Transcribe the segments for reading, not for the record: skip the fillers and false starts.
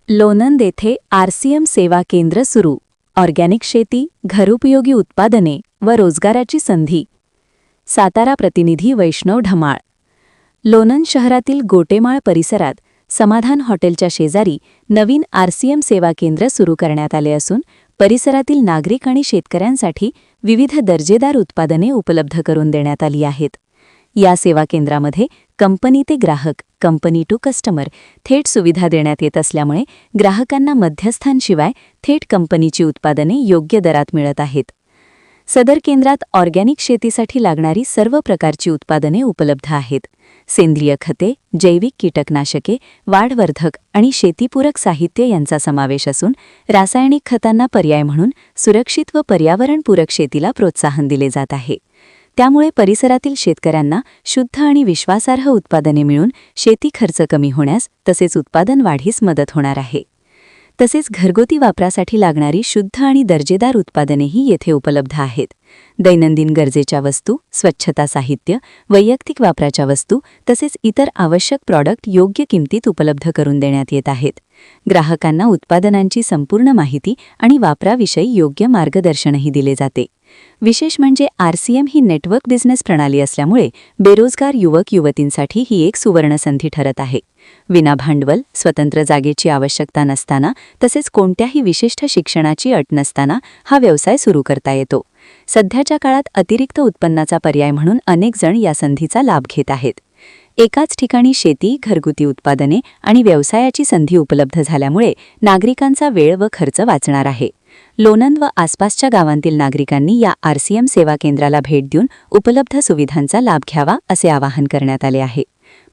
लोणंद येथे आरसीएम सेवा केंद्र सुरू. ऑर्गॅनिक शेती, घरोपयोगी उत्पादने व रोजगाराची संधी. सातारा प्रतिनिधी वैष्णव ढमाळ. लोणंद शहरातील गोटेमाळ परिसरात समाधान हॉटेलच्या शेजारी नवीन आरसीएम सेवा केंद्र सुरू करण्यात आले असून परिसरातील नागरिक आणि शेतकऱ्यांसाठी विविध दर्जेदार उत्पादने उपलब्ध करून देण्यात आली आहेत. या सेवा केंद्रामध्ये कंपनी ते ग्राहक, कंपनी टू कस्टमर थेट सुविधा देण्यात येत असल्यामुळे ग्राहकांना मध्यस्थांशिवाय थेट कंपनीची उत्पादने योग्य दरात मिळत आहेत. सदर केंद्रात ऑर्गॅनिक शेतीसाठी लागणारी सर्व प्रकारची उत्पादने उपलब्ध आहेत. सेंद्रिय खते, जैविक कीटकनाशके, वाढवर्धक आणि शेतीपूरक साहित्य यांचा समावेश असून रासायनिक खतांना पर्याय म्हणून सुरक्षित व पर्यावरणपूरक शेतीला प्रोत्साहन दिले जात आहे. त्यामुळे परिसरातील शेतकऱ्यांना शुद्ध आणि विश्वासार्ह उत्पादने मिळून शेती खर्च कमी होण्यास तसेच उत्पादन वाढीस मदत होणार आहे. तसेच घरगुती वापरासाठी लागणारी शुद्ध आणि दर्जेदार उत्पादनेही येथे उपलब्ध आहेत. दैनंदिन गरजेच्या वस्तू, स्वच्छता साहित्य, वैयक्तिक वापराच्या वस्तू तसेच इतर आवश्यक प्रॉडक्ट योग्य किमतीत उपलब्ध करून देण्यात येत आहेत. ग्राहकांना उत्पादनांची संपूर्ण माहिती आणि वापराविषयी योग्य मार्गदर्शनही दिले जाते. विशेष म्हणजे आरसीएम ही नेटवर्क बिझनेस प्रणाली असल्यामुळे बेरोजगार युवक-युवतींसाठी ही एक सुवर्ण संधी ठरत आहे. विना भांडवल, स्वतंत्र जागेची आवश्यकता नसताना तसेच कोणत्याही विशिष्ट शिक्षणाची अट नसताना हा व्यवसाय सुरू करता येतो. सध्याच्या काळात अतिरिक्त उत्पन्नाचा पर्याय म्हणून अनेक जण या संधीचा लाभ घेत आहेत. एकाच ठिकाणी शेती, घरगुती उत्पादने आणि व्यवसायाची संधी उपलब्ध झाल्यामुळे नागरिकांचा वेळ व खर्च वाचणार आहे. लोणंद व आसपासच्या गावांतील नागरिकांनी या आरसीएम सेवा केंद्राला भेट देऊन उपलब्ध सुविधांचा लाभ घ्यावा असे आवाहन करण्यात आले आहे.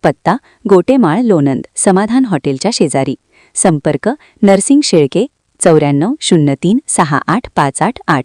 पत्ता: गोटेमाळ, लोणंद, समाधान हॉटेलच्या शेजारी. संपर्क: नरसिंग शेळके, 94 03 68 588.